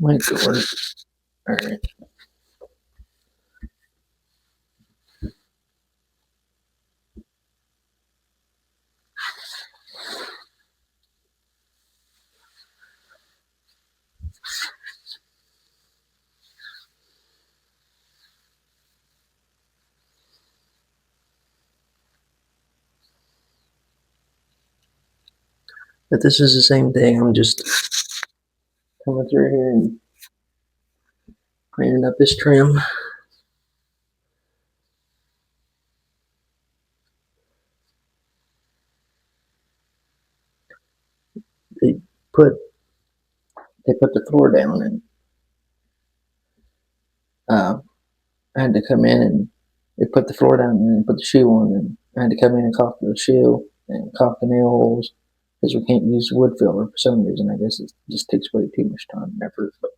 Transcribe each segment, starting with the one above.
Might work. Alright. But this is the same thing. I'm just coming through here and cleaning up this trim. They put the floor down, and I had to come in and they put the floor down and put the shoe on, and I had to come in and caulk the shoe and caulk the nail holes because we can't use wood filler for some reason. I guess it just takes way too much time and effort. But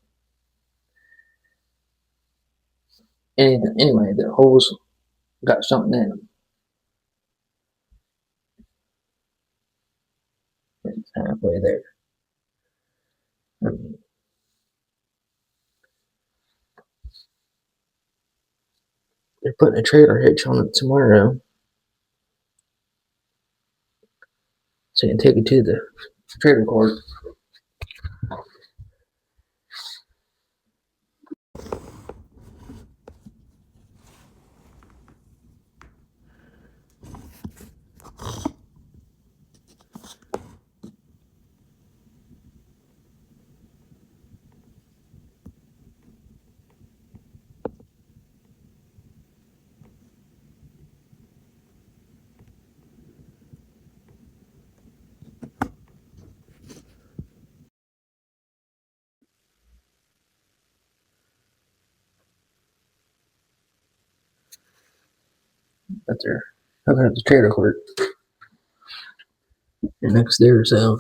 anyway, the holes got something in them. It's halfway there. They're putting a trailer hitch on it tomorrow, so you can take it to the trailer court. But they're hooking up the trailer court. And next there, so.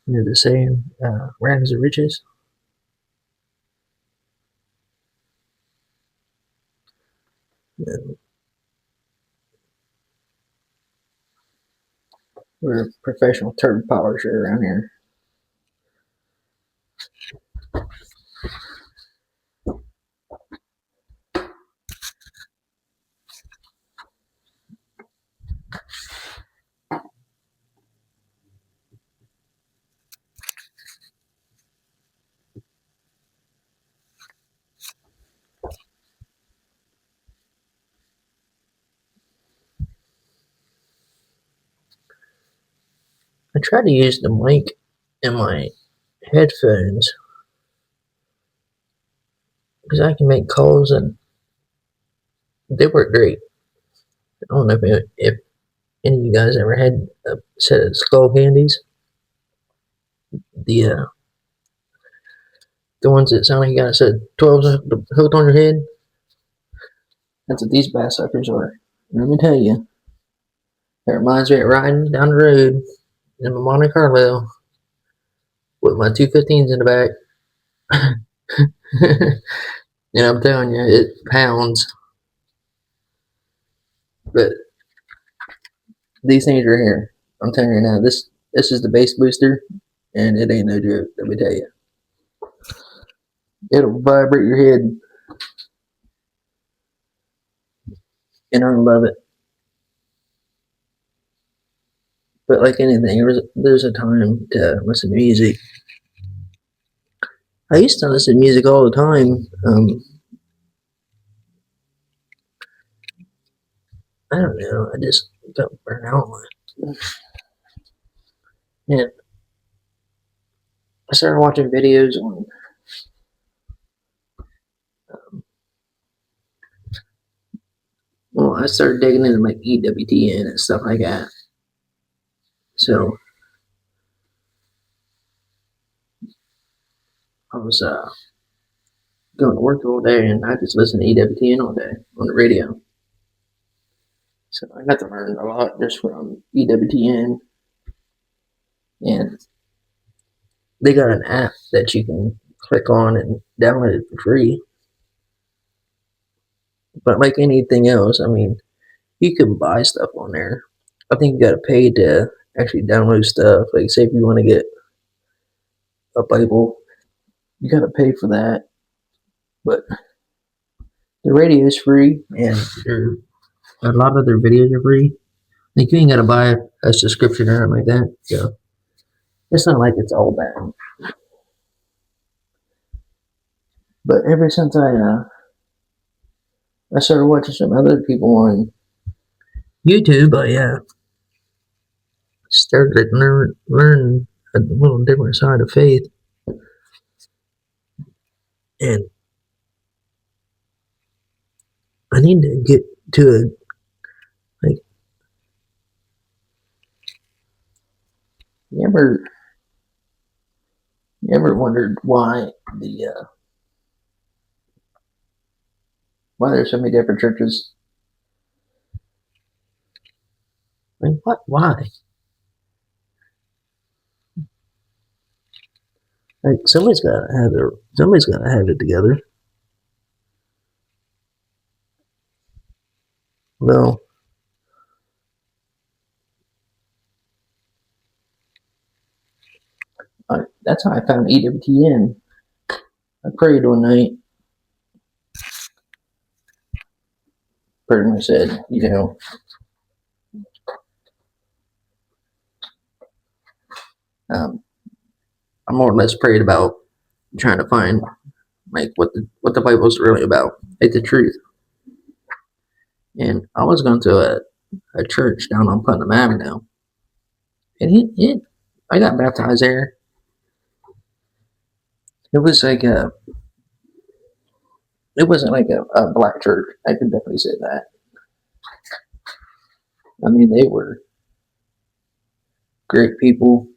You know the saying, rags to riches. We're a professional turd polisher around here. I try to use the mic in my headphones because I can make calls and they work great. I don't know if any of you guys ever had a set of skull candies. The ones that sound like you got a set of 12s hooked on your head. That's what these bass suckers are. Let me tell you, it reminds me of riding down the road in my Monte Carlo with my 215s in the back. And I'm telling you, it pounds. But these things are here. I'm telling you now, this is the bass booster, and it ain't no joke. Let me tell you, it'll vibrate your head, and I love it. But like anything, there's a time to listen to music. I used to listen to music all the time. I don't know. I just got burnt out on it. And I started watching videos on well, I started digging into like EWTN and stuff like that. So I was going to work all day, and I just listened to EWTN all day on the radio. So I got to learn a lot just from EWTN, and they got an app that you can click on and download it for free. But like anything else, I mean, you can buy stuff on there. I think you got to pay to actually download stuff. Like, say if you want to get a Bible, you got to pay for that. But the radio is free, and a lot of their videos are free. Like, you ain't got to buy a subscription or anything like that. So it's not like it's all bad. But ever since I started watching some other people on YouTube, I started to learn a little different side of faith, and I need to get to a like. You ever wondered why why there's so many different churches? I mean, what? Why? Like, somebody's got to have it together. Well, that's how I found EWTN. I prayed one night, pretty much said, I more or less prayed about trying to find like what the Bible's really about, like the truth. And I was going to a church down on Putnam Avenue, and I got baptized there. It was like it wasn't like a black church. I could definitely say that. I mean, they were great people.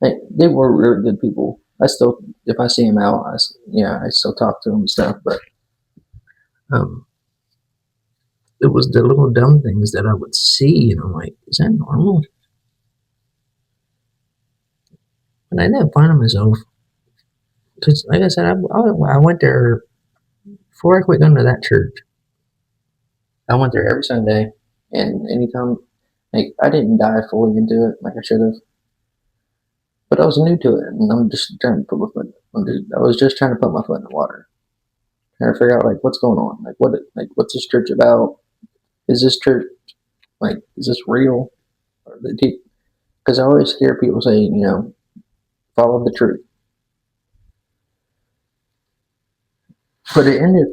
They were really good people. I still, if I see them out, I still talk to them and stuff. But um, it was the little dumb things that I would see, and I'm like, is that normal? And I didn't find myself, because like I said, I went there before I quit going to that church. I went there every Sunday, and anytime, like, I didn't dive fully into it like I should have, but I was new to it, and I'm just trying to put my foot. I was just trying to put my foot in the water, trying to figure out like what's going on, what's this church about? Is this church is this real? Because I always hear people say, follow the truth, but it ended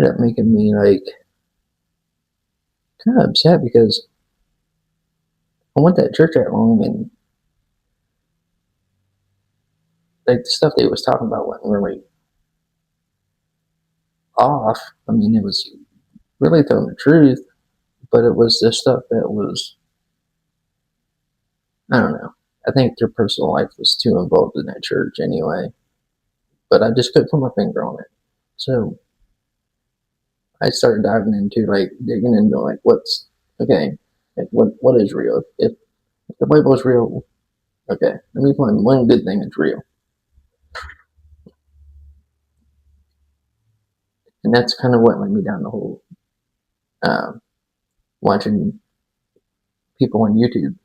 up making me like kind of upset because I went to that church that long, and like the stuff they was talking about wasn't really off. I mean, it was really telling the truth, but it was this stuff that was, I don't know. I think their personal life was too involved in that church anyway, but I just couldn't put my finger on it. So I started diving into digging into what's okay, what is real. If the Bible is real, okay, let me find one good thing that's real. And that's kind of what led me down the whole watching people on YouTube.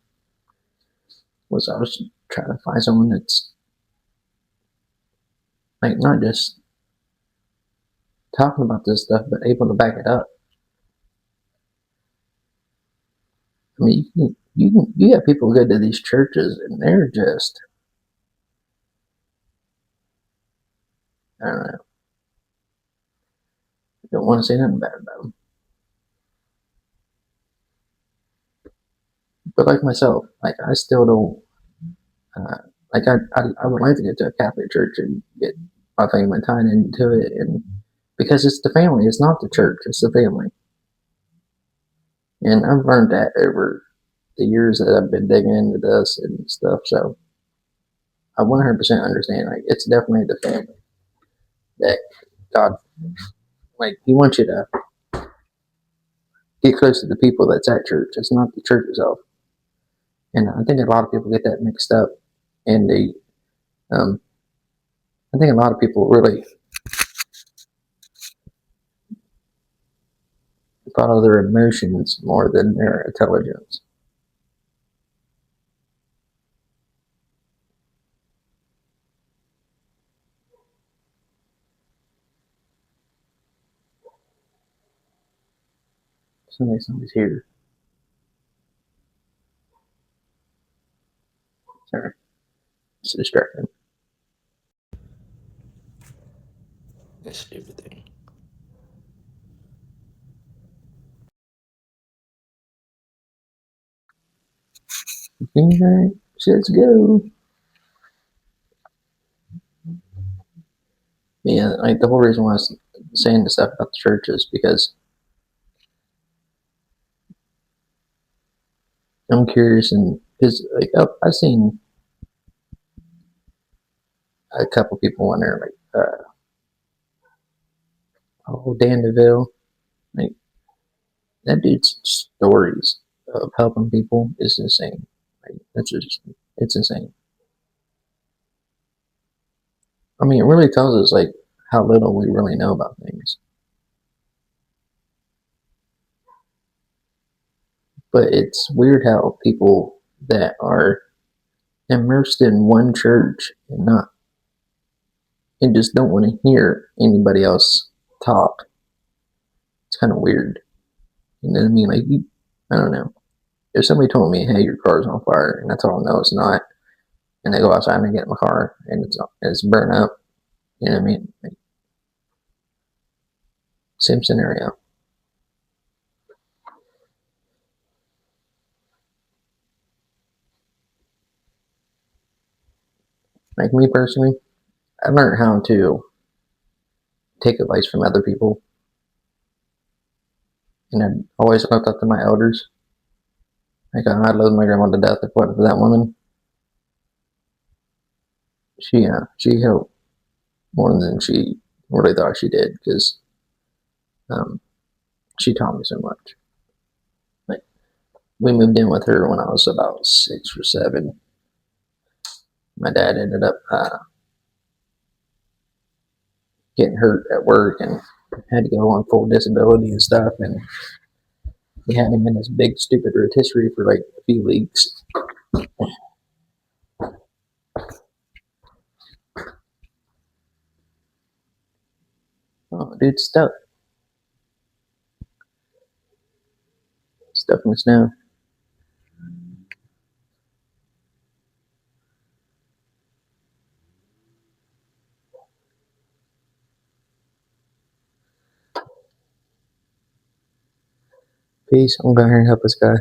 Was I was trying to find someone that's like not just talking about this stuff, but able to back it up. I mean, you have people go to these churches and they're just, I don't know. I don't want to say nothing bad about them. But like myself, like I still don't, I would like to get to a Catholic church and get my family tied into it, and because it's the family, it's not the church, it's the family. And I've learned that over the years that I've been digging into this and stuff. So I 100% understand. Like, it's definitely the family that God, like, He wants you to get close to the people that's at church. It's not the church itself. And I think a lot of people get that mixed up. and they, I think a lot of people really follow their emotions more than their intelligence. Somebody's here. Sorry, it's distracting. This stupid thing. Alright, let's go. Yeah, like the whole reason why I was saying this stuff about the church is because I'm curious, and because like I've seen a couple people on there, like Dan DeVille, like that dude's stories of helping people is insane. Like it's insane. I mean, it really tells us like how little we really know about things. But it's weird how people that are immersed in one church and just don't want to hear anybody else talk. It's kind of weird. You know what I mean? Like, I don't know. If somebody told me, "Hey, your car's on fire," and I told them, "No, it's not," and they go outside and they get in my car and it's burnt up, you know what I mean? Like, same scenario. Like me personally, I learned how to take advice from other people, and I always looked up to my elders. Like I loved my grandma to death. If it wasn't for that woman, she helped more than she really thought she did because um, she taught me so much. Like we moved in with her when I was about 6 or 7. My dad ended up getting hurt at work and had to go on full disability and stuff, and we had him in this big stupid rotisserie for like a few weeks. Oh, dude, stuff in the snow. Peace. I'm going here and help this guy.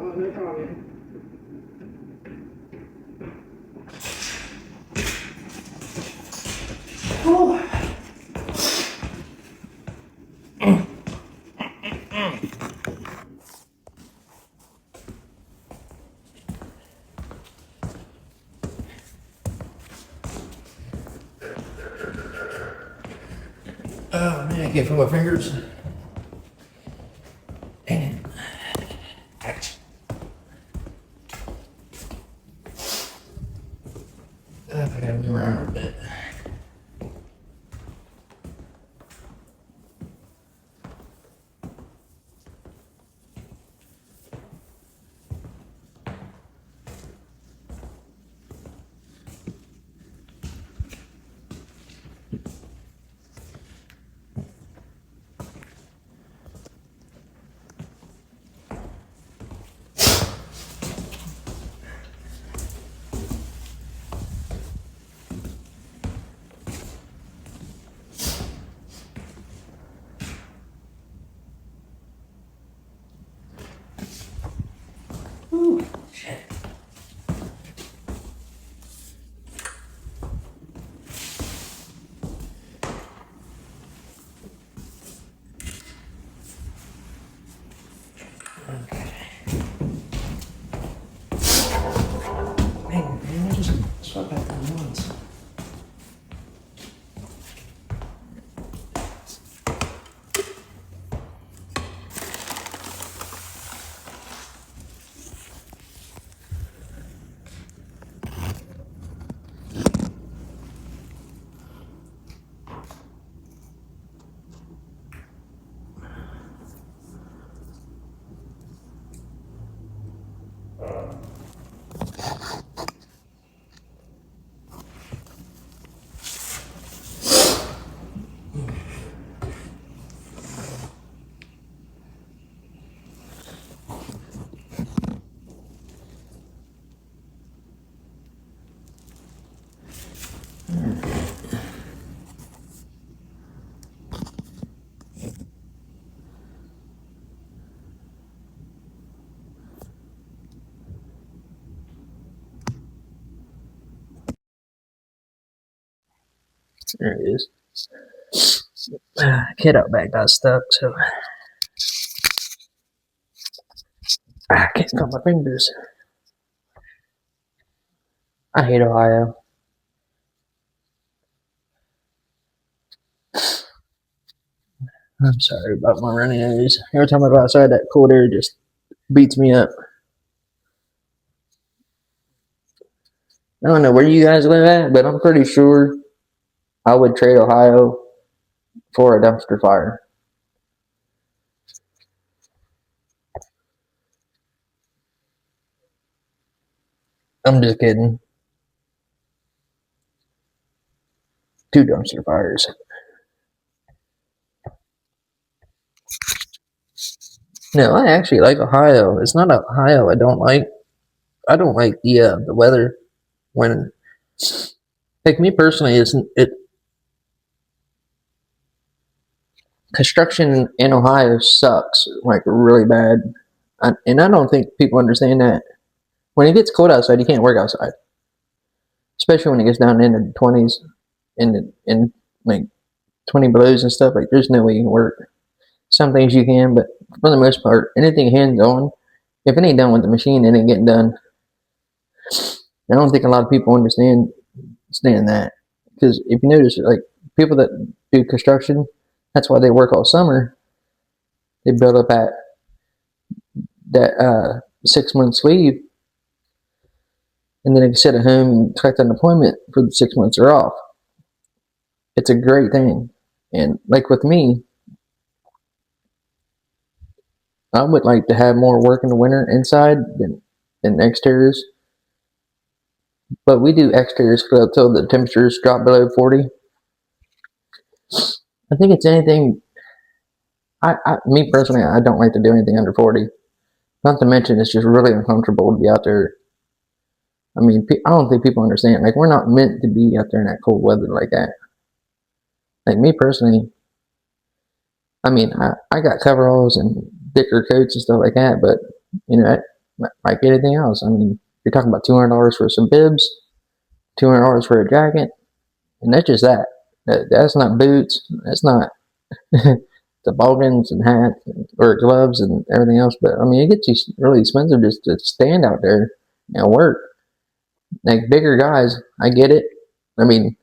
Oh, no problem. Oh man, I can't feel my fingers. Dang it. Ouch. I gotta move around a bit. Ooh, shit. Okay. Man, I just swept back there once. There it is. Kid out back got stuck, so I can't feel my fingers. I hate Ohio. I'm sorry about my runny nose. Every time I go outside, that cold air just beats me up. I don't know where you guys live at, but I'm pretty sure I would trade Ohio for a dumpster fire. I'm just kidding. 2 dumpster fires. No, I actually like Ohio. It's not Ohio I don't like. I don't like the weather when, like me personally, isn't it? Construction in Ohio sucks like really bad, and I don't think people understand that. When it gets cold outside, you can't work outside, especially when it gets down into the 20s and like 20 belows and stuff. Like there's no way you can work. Some things you can, but for the most part, anything hands on, if it ain't done with the machine, it ain't getting done. I don't think a lot of people understand that, because if you notice, like people that do construction, that's why they work all summer. They build up at that 6 months leave, and then they can sit at home and collect unemployment for the 6 months they're off. It's a great thing, and like with me, I would like to have more work in the winter inside than exteriors. But we do exteriors until the temperatures drop below 40. I think it's anything. Me personally, I don't like to do anything under 40. Not to mention, it's just really uncomfortable to be out there. I mean, I don't think people understand. Like, we're not meant to be out there in that cold weather like that. Like, me personally, I mean, I got coveralls and thicker coats and stuff like that, but, you know, like anything else. I mean, you're talking about $200 for some bibs, $200 for a jacket, and that's just that. That's not boots. That's not toboggans and hats or gloves and everything else. But I mean, it gets you really expensive just to stand out there and work. Like bigger guys, I get it. I mean,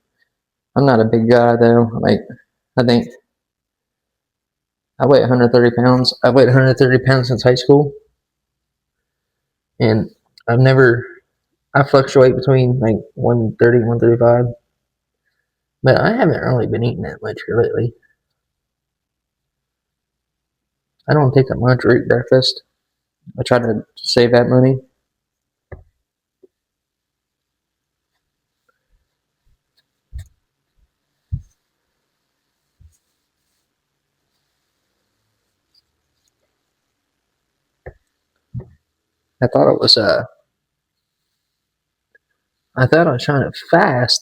I'm not a big guy though. Like, I think I weigh 130 pounds. I've weighed 130 pounds since high school, and I've never. I fluctuate between like 130 and 135, but I haven't really been eating that much here lately. I don't take that much or eat breakfast. I try to save that money. I thought it was I thought I was trying to fast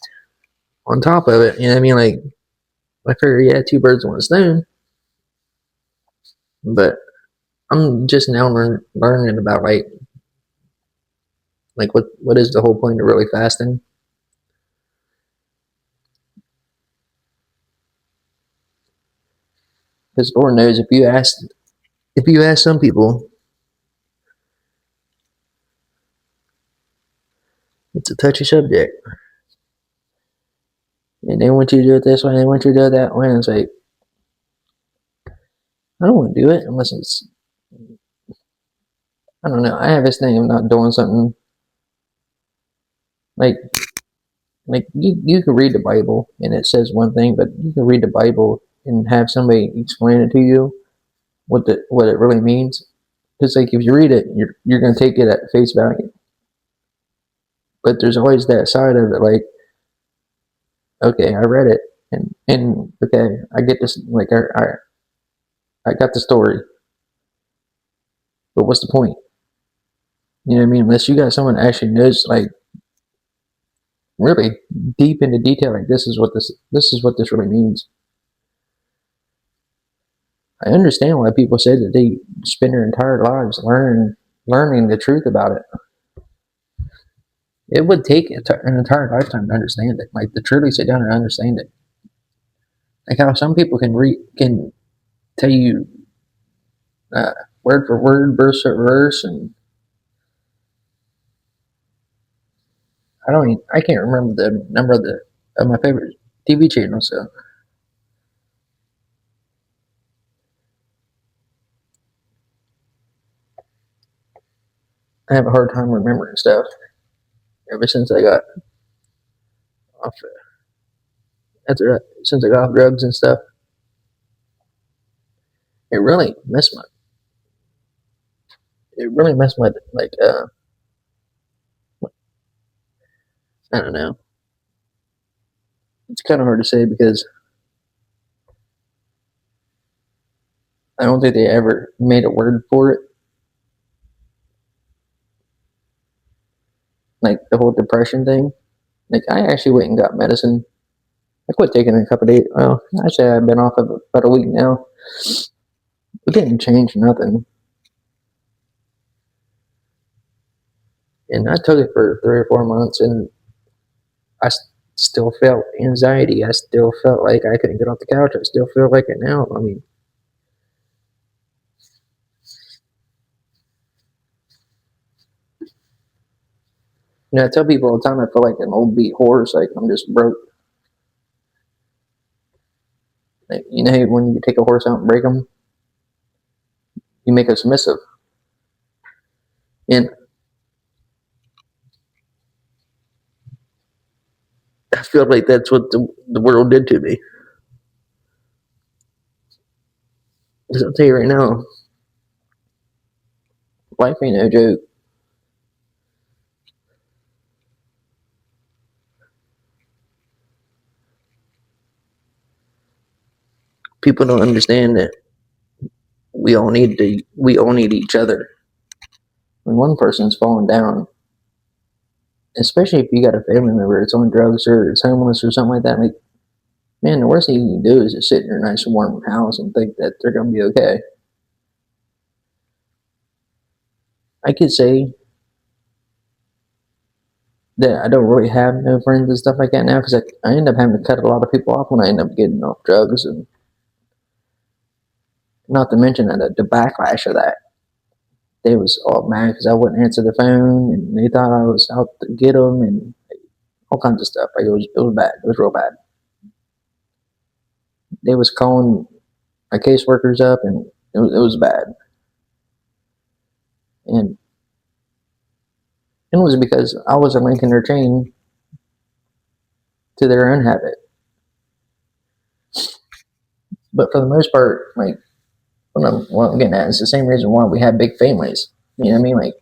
on top of it. You know what I mean? Like, I figure, yeah, two birds with one stone. But I'm just now learning about like what is the whole point of really fasting? Because Lord knows if you ask some people, it's a touchy subject, and they want you to do it this way, and they want you to do it that way, and it's like, I don't want to do it unless it's, I don't know. I have this thing of not doing something like you can read the Bible and it says one thing, but you can read the Bible and have somebody explain it to you what it really means. Because like if you read it, you're gonna take it at face value. But there's always that side of it, like, okay, I read it, and okay, I get this, like I got the story, but what's the point? You know what I mean? Unless you got someone that actually knows, like, really deep into detail, like this is what this really means. I understand why people say that they spend their entire lives learning the truth about it. It would take an entire lifetime to understand it, like to truly sit down and understand it. Like how some people can tell you uh, word for word, verse for verse, and I can't remember the number of my favorite TV channel. So I have a hard time remembering stuff ever since I got off. Since I got off drugs and stuff, it really messed my it really messed my like I don't know. It's kind of hard to say because I don't think they ever made a word for it. Like the whole depression thing. Like I actually went and got medicine. I quit taking it a couple of days. Well, actually, I've been off of it about a week now. It didn't change nothing. And I took it for 3 or 4 months, and I still felt anxiety. I still felt like I couldn't get off the couch. I still feel like it now. I mean, I tell people all the time I feel like an old beat horse. Like I'm just broke. Like, when you take a horse out and break them, you make it submissive. And I feel like that's what the world did to me. Because I'll tell you right now, life ain't no joke. People don't understand that we all need each other. When one person's falling down, especially if you got a family member that's on drugs or it's homeless or something like that, like, man, the worst thing you can do is just sit in your nice warm house and think that they're gonna be okay. I could say that I don't really have no friends and stuff like that now because I end up having to cut a lot of people off when I end up getting off drugs, and not to mention that the backlash of that. They was all mad because I wouldn't answer the phone, and they thought I was out to get them, and all kinds of stuff. Like it was bad. It was real bad. They was calling my caseworkers up, and it was bad. And it was because I was a link in their chain to their own habit. But for the most part, like what I'm getting at is the same reason why we have big families. You know what I mean? Like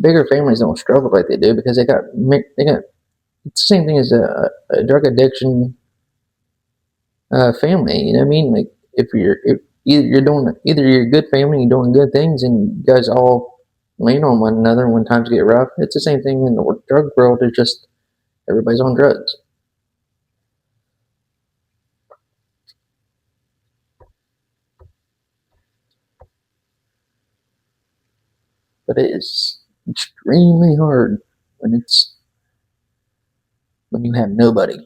bigger families don't struggle like they do because they got it's the same thing as a drug addiction family. You know what I mean? Like if you're doing either you're a good family, you're doing good things, and you guys all lean on one another when times get rough. It's the same thing in the drug world. It's just everybody's on drugs. But it is extremely hard when you have nobody.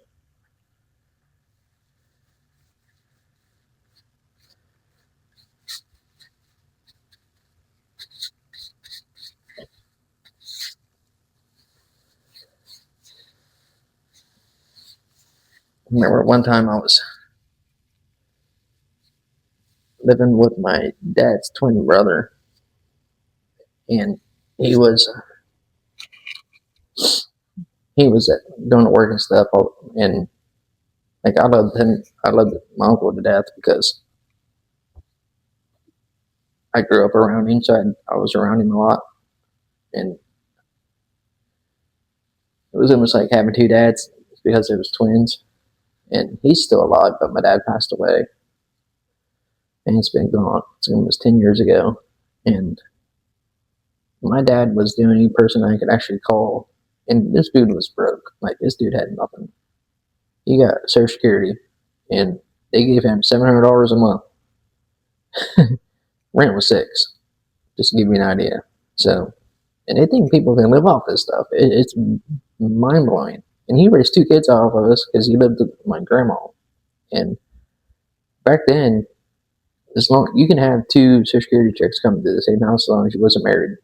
I remember one time I was living with my dad's twin brother, and he was he was doing the work and stuff, and like I loved him. I loved my uncle to death because I grew up around him, so I was around him a lot, and it was almost like having two dads because it was twins. And he's still alive, but my dad passed away, and it's been gone. It's almost 10 years ago, and my dad was the only person I could actually call, and this dude was broke. Like this dude had nothing. He got Social Security, and they gave him $700 a month. Rent was $6, just to give you an idea. So, and they think people can live off this stuff. It's mind blowing. And he raised two kids off of us because he lived with my grandma. And back then, as long you can have two Social Security checks coming to the same house as long as you wasn't married.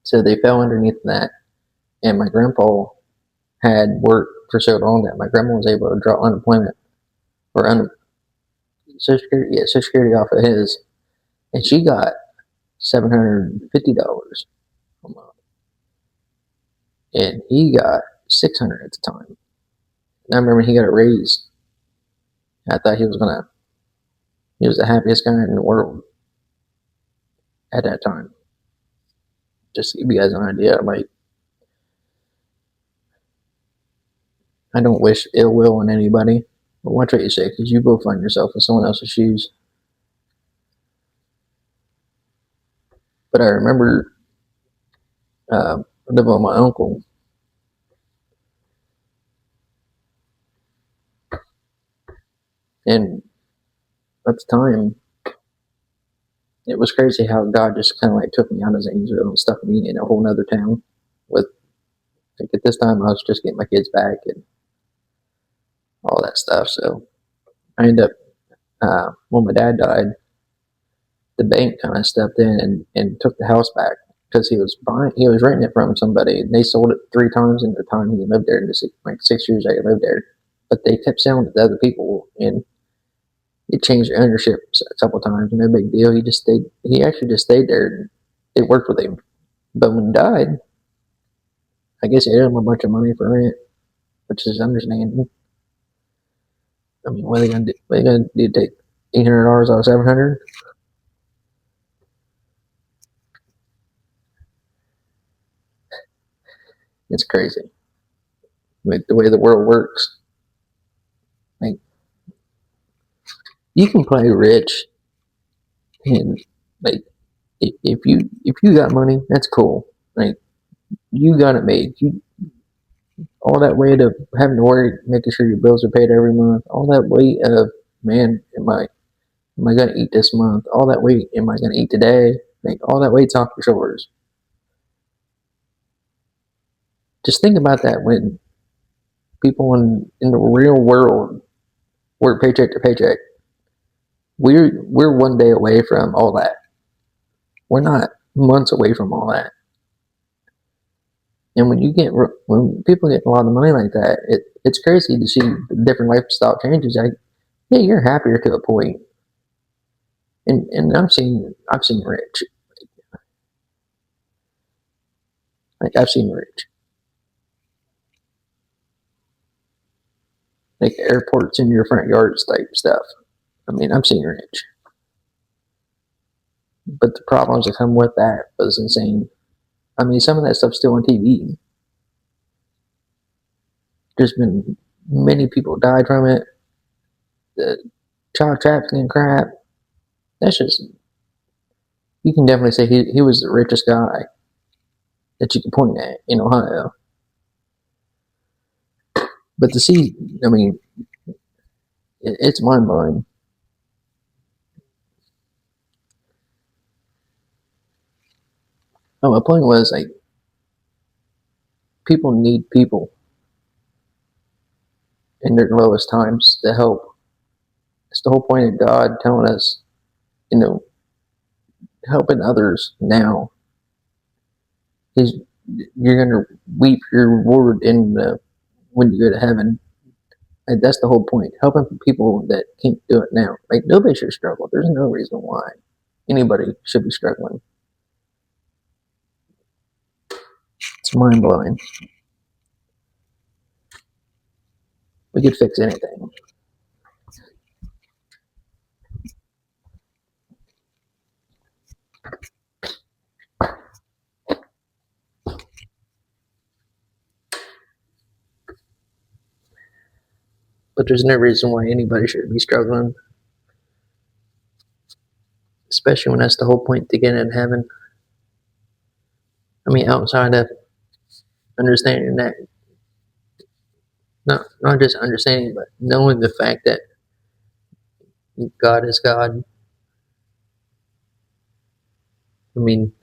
So they fell underneath that. And my grandpa had worked for so long that my grandma was able to draw unemployment or Social Security off of his, and she got $750 a month, and he got $600 at the time. And I remember he got a raise. I thought he was the happiest guy in the world at that time. Just to give you guys an idea, like I don't wish ill will on anybody, but watch what you say because you will find yourself in someone else's shoes. But I remember living with my uncle, and at the time, it was crazy how God just kind of like took me out of Zanesville and stuck me in a whole other town. With like at this time, I was just getting my kids back and all that stuff. So I ended up when my dad died, the bank kind of stepped in and took the house back because he was renting it from somebody, and they sold it 3 times in the time he lived there. In like 6 years that he lived there, but they kept selling it to other people, and it changed ownership a couple of times. No big deal. He actually just stayed there, and it worked with him. But when he died, I guess he owed him a bunch of money for rent, which is understandable. I mean, what are they gonna do? What are they gonna do? Take $800 out of 700? It's crazy. Like the way the world works. Like you can play rich, and like if you got money, that's cool. Like you got it made. You all that weight of having to worry, making sure your bills are paid every month. All that weight of man, am I gonna eat this month? All that weight, am I gonna eat today? Like all that weight's off your shoulders. Just think about that when people in the real world work paycheck to paycheck. We're one day away from all that. We're not months away from all that. And when people get a lot of money like that, it's crazy to see the different lifestyle changes. Like, yeah, you're happier to a point. And I've seen rich. Like I've seen rich. Like airports in your front yards type stuff. I mean, I've seen rich. But the problems that come with that was insane. I mean, some of that stuff's still on TV. There's been many people died from it. The child trafficking crap. That's just, you can definitely say he was the richest guy that you can point at in Ohio. But to see, I mean, it's mind blowing. Oh, my point was like people need people in their lowest times to help. It's the whole point of God telling us, you know, helping others now is you're gonna reap your reward in the when you go to heaven. And that's the whole point. Helping people that can't do it now. Like nobody should struggle. There's no reason why anybody should be struggling. It's mind blowing. We could fix anything. But there's no reason why anybody should be struggling. Especially when that's the whole point to get in heaven. I mean, outside of understanding that, not just understanding, but knowing the fact that God is God. I mean,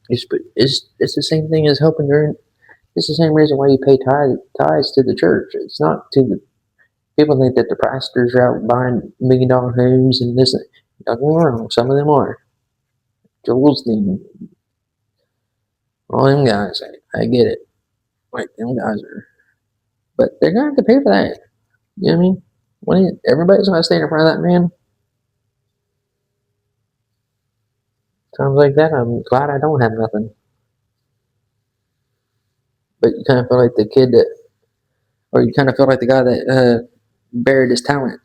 it's the same thing as helping your. It's the same reason why you pay tithes to the church. It's not to the people think that the pastors are out buying $1 million homes and this. Don't get me wrong, some of them are. Joel's the all them guys. I get it. Like them guys are, but they're gonna have to pay for that. You know what I mean? Everybody's gonna stand in front of that man. Times like that, I'm glad I don't have nothing. But you kind of feel like the kid that, or you kind of feel like the guy that buried his talent.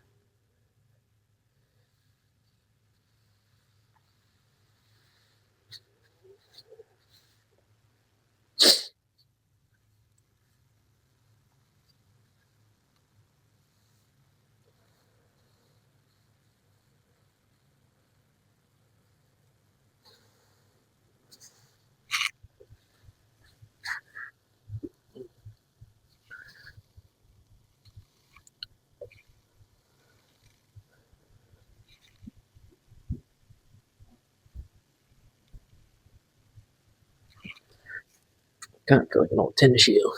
Kind of feel like an old tennis shoe.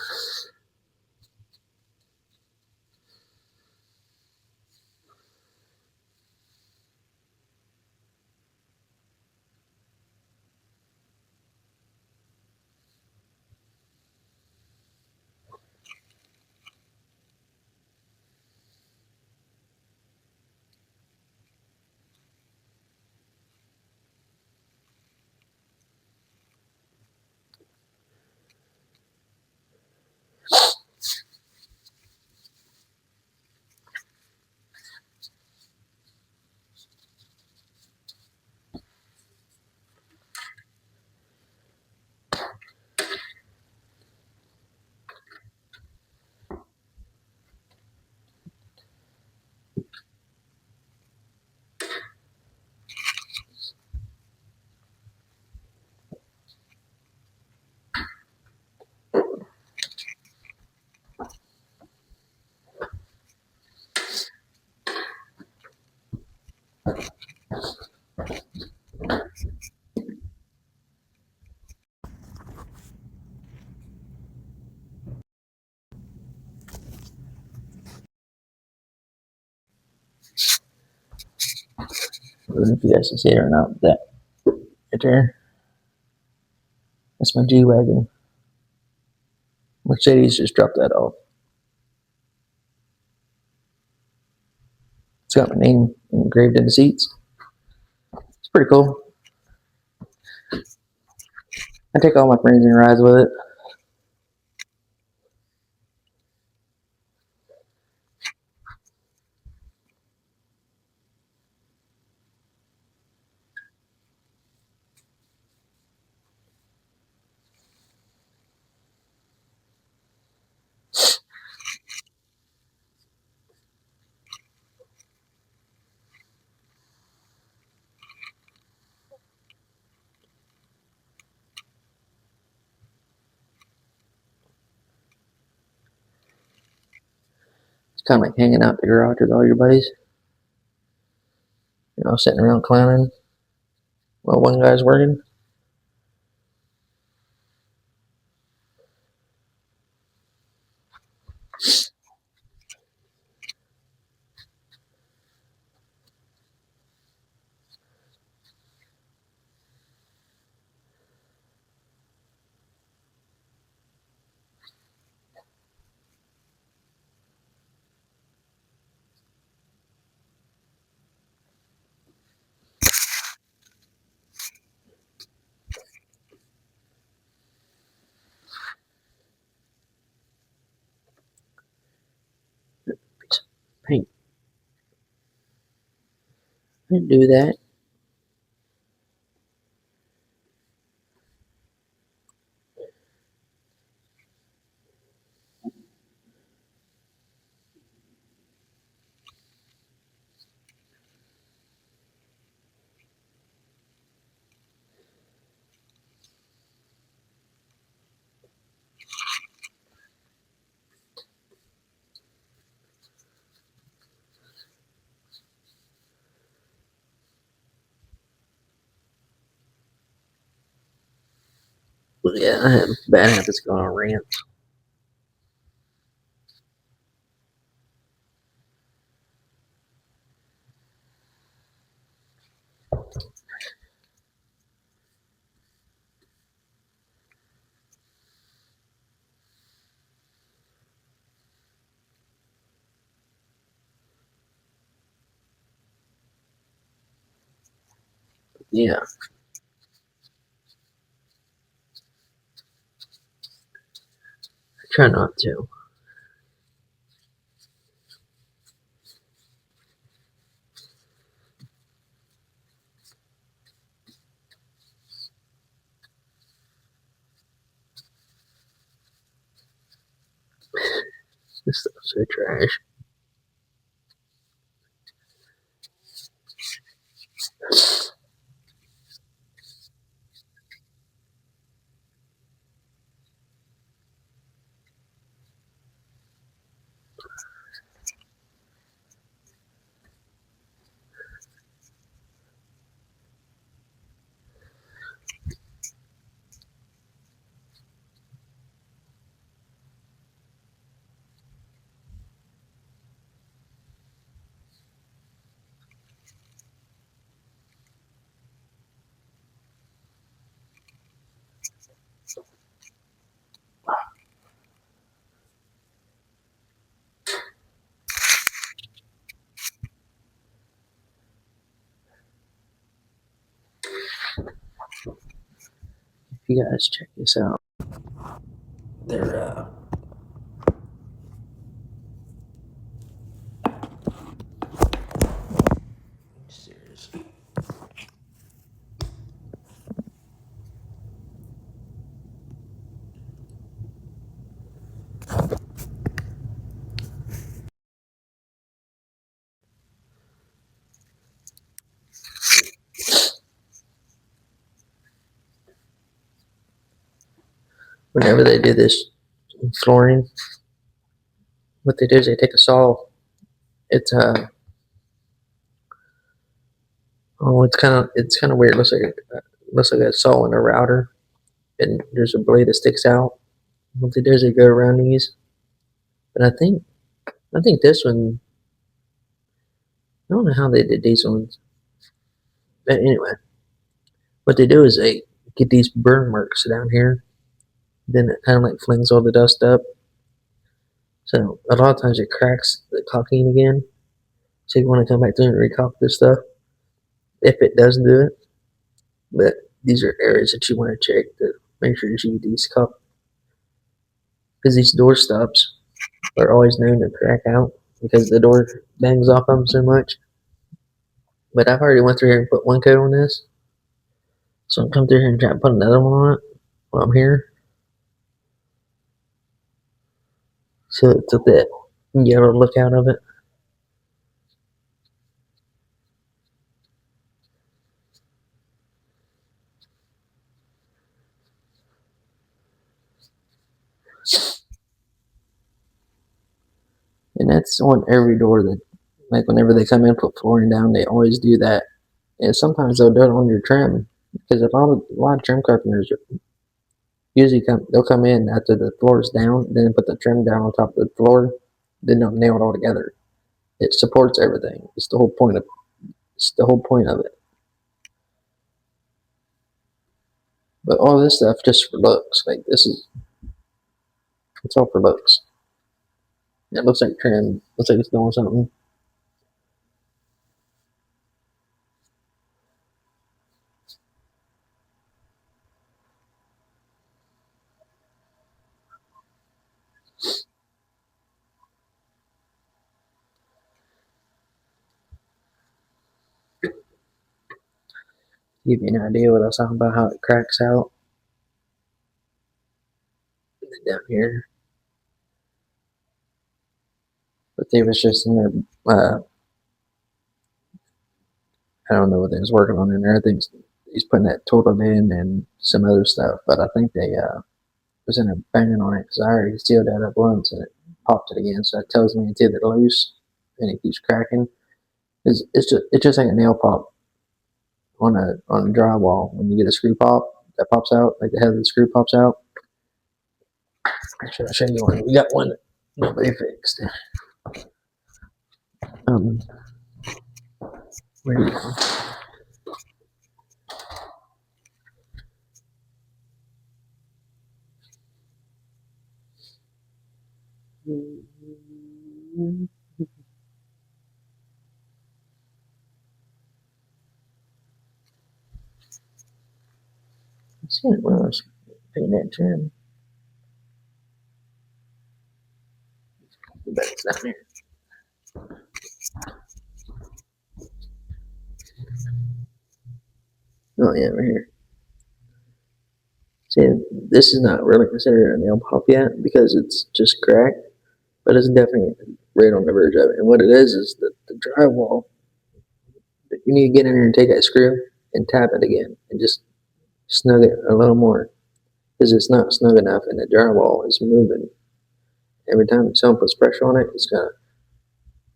don't know if you guys can see it or not, but that right there, that's my G-Wagon. Mercedes just dropped that off. It's got my name engraved in the seats. It's pretty cool. I take all my friends and rides with it. It's kind of like hanging out in the garage with all your buddies. You know, sitting around clowning while one guy's working. Piece of paint. I didn't do that. But yeah, I have bad habits going on rants. Yeah, I try not to. This stuff's so trash. If you guys check this out, they're seriously. Whenever they do this flooring, what they do is they take a saw. It's it's kind of weird. It looks like a saw and a router, and there's a blade that sticks out. What they do is they go around these. But I think this one. I don't know how they did these ones. But anyway, what they do is they get these burn marks down here. Then it kind of like flings all the dust up. So a lot of times it cracks the caulking again. So you want to come back through and recaulk this stuff if it does do it. But these are areas that you want to check to make sure that you get these caulk, because these door stops are always known to crack out because the door bangs off them so much. But I've already went through here and put one coat on this, so I'll come through here and try to put another one on it while I'm here. So it's a bit yellow look out of it. And that's on every door that, like whenever they come in put flooring down, they always do that. And sometimes they'll do it on your trim, because a lot of trim carpenters usually they'll come in after the floor is down, then put the trim down on top of the floor, then they'll nail it all together. It supports everything. It's the whole point of it. But all this stuff just for looks. Like it's all for looks. It looks like trim. Looks like it's doing something. Give you an idea what I was talking about, how it cracks out down here. But they was just in there. I don't know what they was working on in there. I think he's putting that toilet in and some other stuff. But I think they was in there banging on it because I already sealed that up once and it popped it again. So that tells me it's either loose and it keeps cracking. It's just like a nail pop on a drywall. When you get a screw pop that pops out, like the head of the screw pops out. Actually, I'll show you one. We got one that nobody fixed. Where do you go? I see it when I was painting that trim. But it's not here. Oh yeah, right here. See, this is not really considered a nail pop yet because it's just cracked, but it's definitely right on the verge of it. And what it is that the drywall, you need to get in there and take that screw and tap it again and just snug it a little more, because it's not snug enough and the drywall is moving. Every time someone puts pressure on it, it's gonna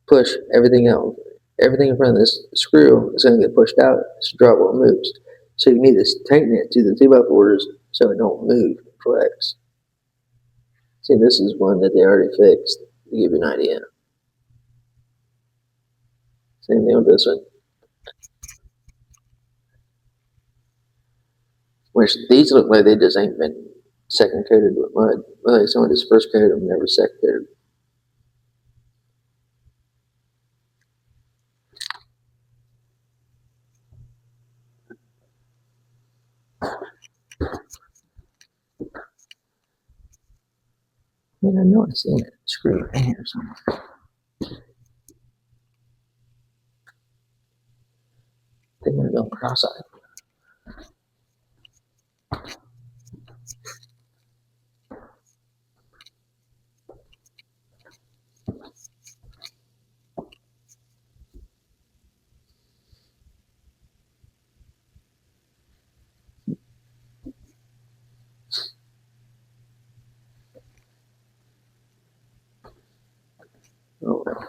push everything out. Everything in front of this screw is gonna get pushed out as the drywall moves. So you need to tighten it to the 2x4s so it don't move and flex. See, this is one that they already fixed to give you an idea. Same thing with this one. Which these look like they just ain't been second coated with mud. Well, someone just first coated them, never second coated. Man, I know I've seen that screw in here somewhere. They're gonna go cross-eyed. Oh well.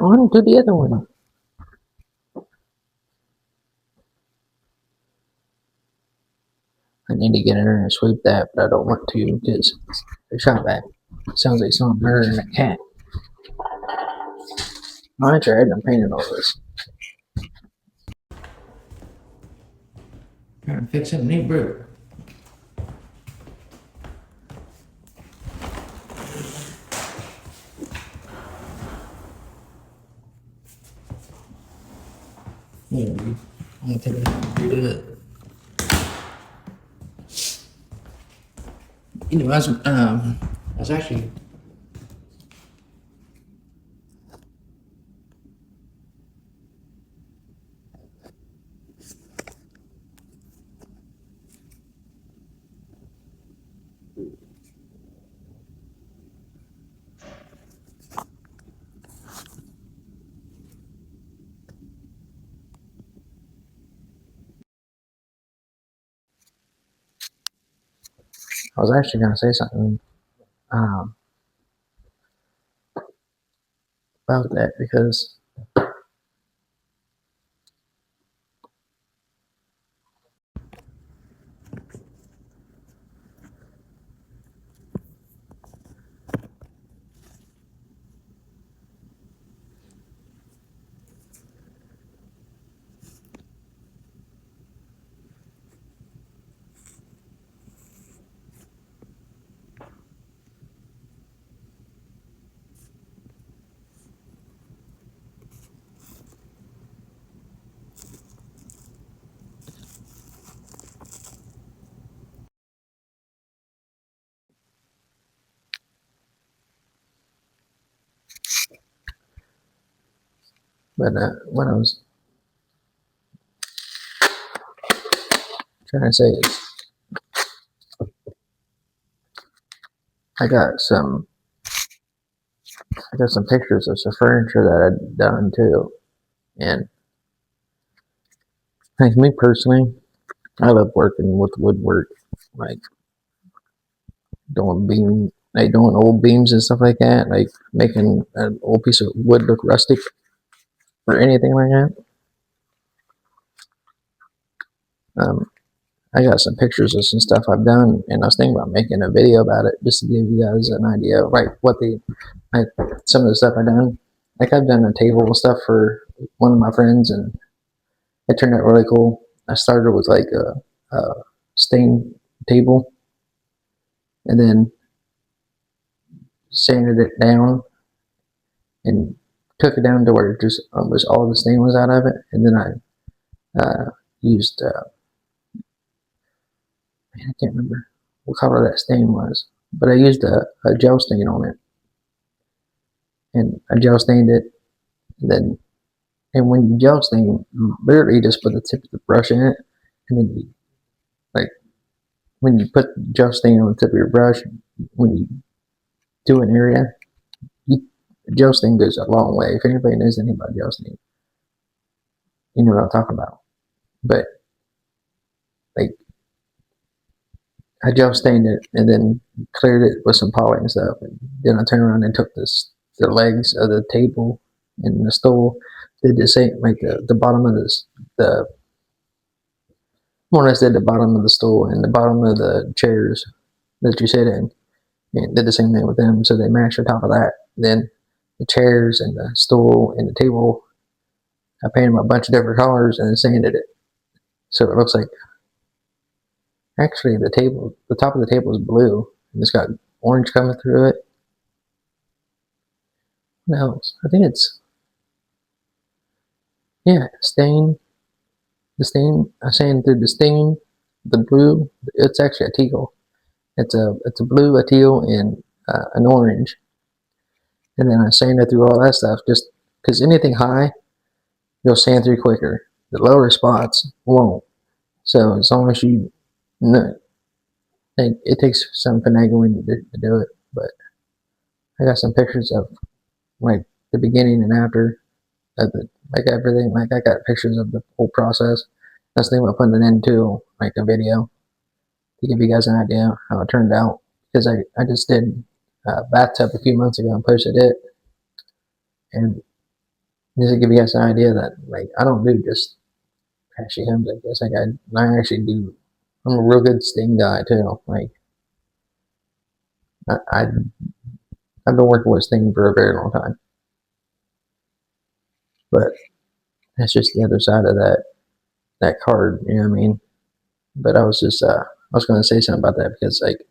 On to the other one. I need to get in there and sweep that, but I don't want to because the shop vac sounds like someone murdering a cat. I tried. I'm painting all this. Trying to fix something ain't broke. Yeah, dude. I'm gonna take it out and redo it. You know, I was actually gonna say something um, about that because what I was trying to say is I got some pictures of some furniture that I'd done too, and like me personally, I love working with woodwork, like doing old beams and stuff like that, like making an old piece of wood look rustic or anything like that. Um, I got some pictures of some stuff I've done, and I was thinking about making a video about it just to give you guys an idea of like like some of the stuff I've done. Like I've done a table and stuff for one of my friends, and it turned out really cool. I started with like a stained table, and then sanded it down and took it down to where it just was all the stain was out of it, and then used I can't remember what color that stain was, but I used a gel stain on it, and I gel stained it, and then when you gel stain, you literally just put the tip of the brush in it, and then you like when you put gel stain on the tip of your brush, when you do an area, you, gel stain goes a long way. If anybody knows anything about gel stain, you know what I'm talking about. But like I gel stained it and then cleared it with some poly and stuff. And then I turned around and took the legs of the table and the stool, did the same, like the bottom of the more or less did the bottom of the stool and the bottom of the chairs that you sit in, and did the same thing with them. So they matched on top of that. Then the chairs and the stool and the table, I painted them a bunch of different colors and then sanded it. So it looks like actually the top of the table is blue and it's got orange coming through it. What else? I think it's stain. The stain. I'm saying through the stain, the blue. It's actually a teal. It's a blue, a teal, and an orange. And then I sanded through all that stuff just because anything high, you'll sand through quicker. The lower spots won't. So as long as you know, it takes some finagling to do it. But I got some pictures of like the beginning and after of the like everything. Like I got pictures of the whole process. I was thinking about putting it into like a video to give you guys an idea how it turned out because I just did a bathtub a few months ago and posted it, and just to give you guys an idea that like I don't do just trashy homes. I guess like I actually do. I'm a real good stain guy too. Like I I've been working with stain for a very long time. But that's just the other side of that card. You know what I mean? But I was going to say something about that because like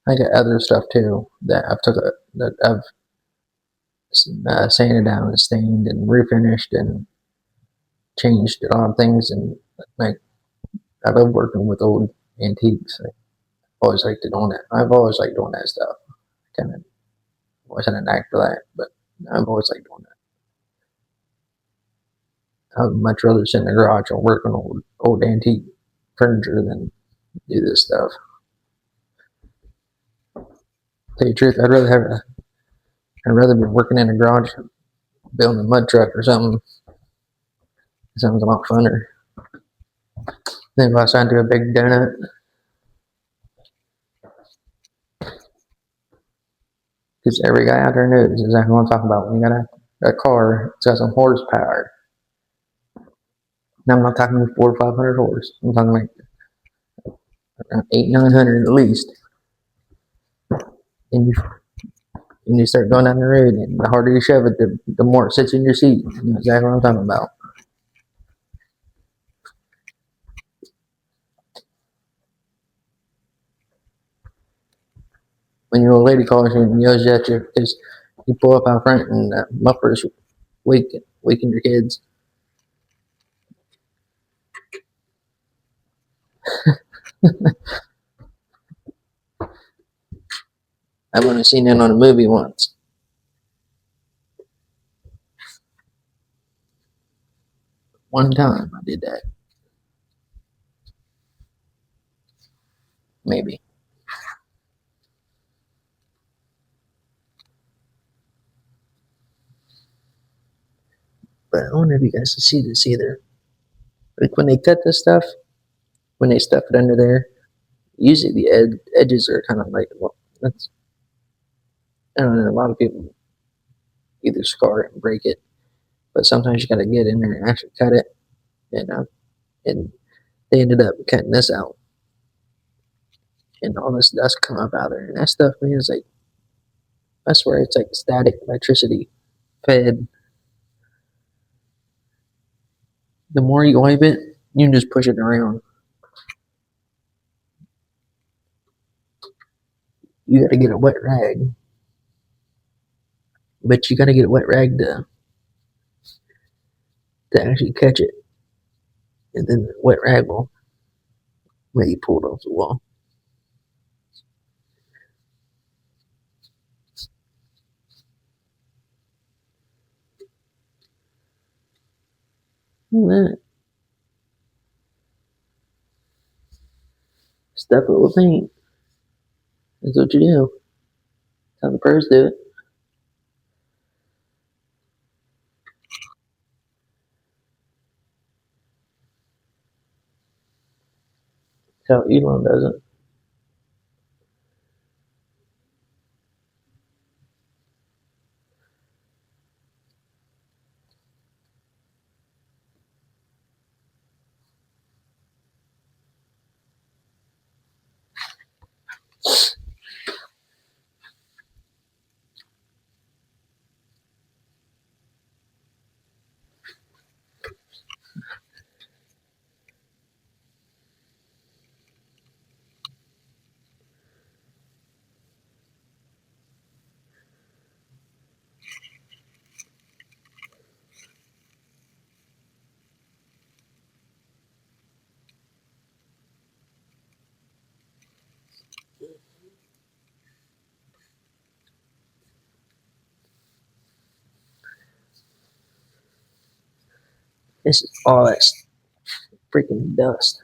I got other stuff too that I've sanded down and stained and refinished and changed a lot of things. And like I love working with old antiques. I always liked doing that. I've always liked doing that stuff. Kind of wasn't an act for that, but I've always liked doing that. I'd much rather sit in the garage and work on old antique furniture than do this stuff. Tell you the truth, I'd rather be working in a garage building a mud truck or something. Sounds a lot funner. Then if I sign to a big donut, because every guy out there knows exactly what I'm talking about. When you got a car, it's got some horsepower. Now I'm not talking 400 or 500 horse. I'm talking like 800, 900 at least. And you start going down the road, and the harder you shove it, the more it sits in your seat. You know exactly what I'm talking about. When your old lady calls you and yells at you because you pull up out front and the muffler's waking your kids. I've only seen that on a movie once. One time I did that. Maybe. But I don't know if you guys can see this either. Like when they cut this stuff, when they stuff it under there, usually the edges are kind of like, well, that's, I don't know, a lot of people either scar it and break it, but sometimes you got to get in there and actually cut it. And they ended up cutting this out, and all this dust come up out there. And that stuff, man, is like, I swear it's like static electricity fed. The more you wipe it, you can just push it around. You got to get a wet rag, but you got to get a wet rag to actually catch it, and then the wet rag will let you pull it off the wall. That stuff it with paint. That's what you do. That's how the pros do it. That's how Elon does it. This is all that freaking dust.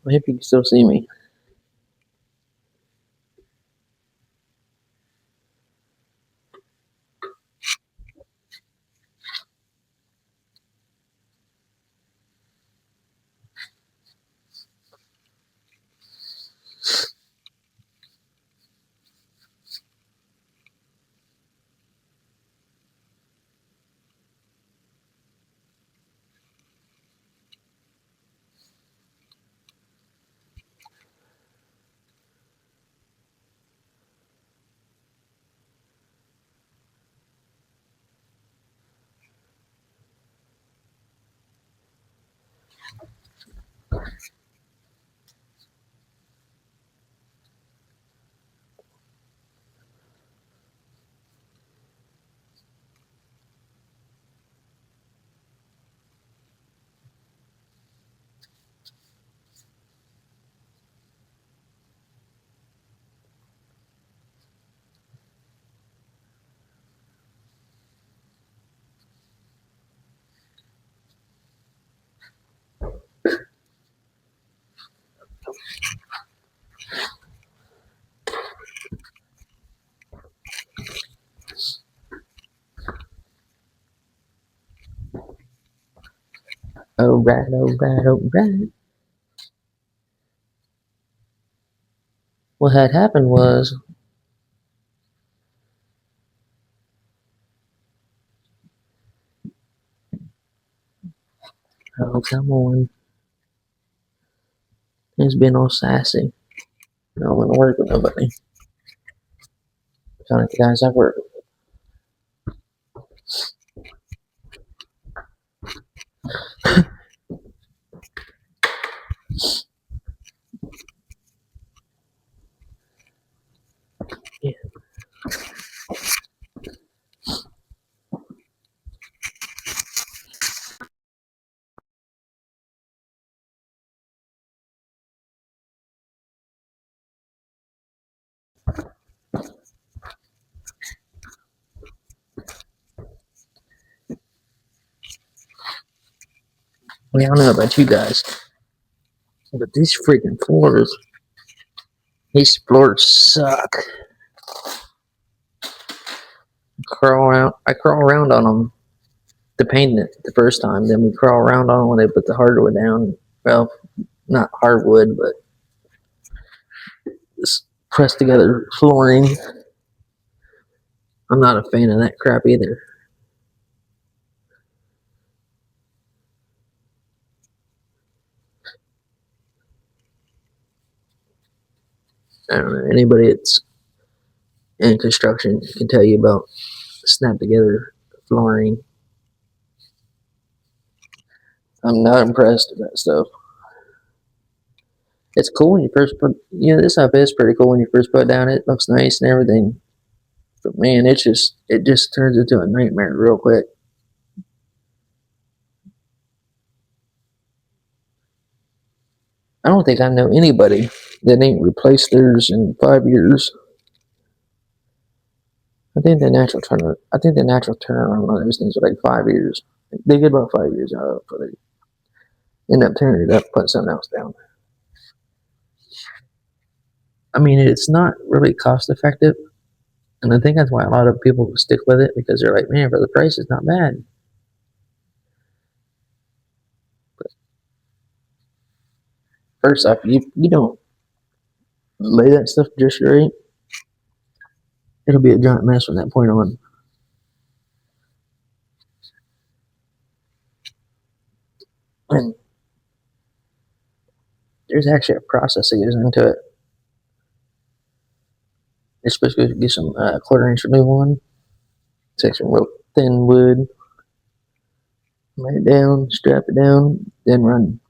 I hope you can still see me. Alright, alright, alright. What had happened was, oh, come on. He's been all sassy. I don't want to work with nobody. Sound like the guys I work with. Yeah. Well, I don't know about you guys, but these floors suck. I crawl around on them to paint it the first time. Then we crawl around on them when they put the hardwood down. Well, not hardwood, but this pressed together flooring. I'm not a fan of that crap either. I don't know. Anybody that's in construction can tell you about snap together flooring. I'm not impressed with that stuff. It's cool when you first put, this stuff is pretty cool when you first put it down. It looks nice and everything. But man, it just turns into a nightmare real quick. I don't think I know anybody that ain't replaced theirs in 5 years. I think the natural turnaround on those things are like 5 years. They get about 5 years out of it before they end up tearing it up, putting something else down. I mean, it's not really cost effective, and I think that's why a lot of people stick with it because they're like, man, for the price, it's not bad. But first off, you don't lay that stuff just right, it'll be a giant mess from that point on. And there's actually a process that goes into it. You're supposed to get some quarter-inch new one, take some real thin wood, lay it down, strap it down, then run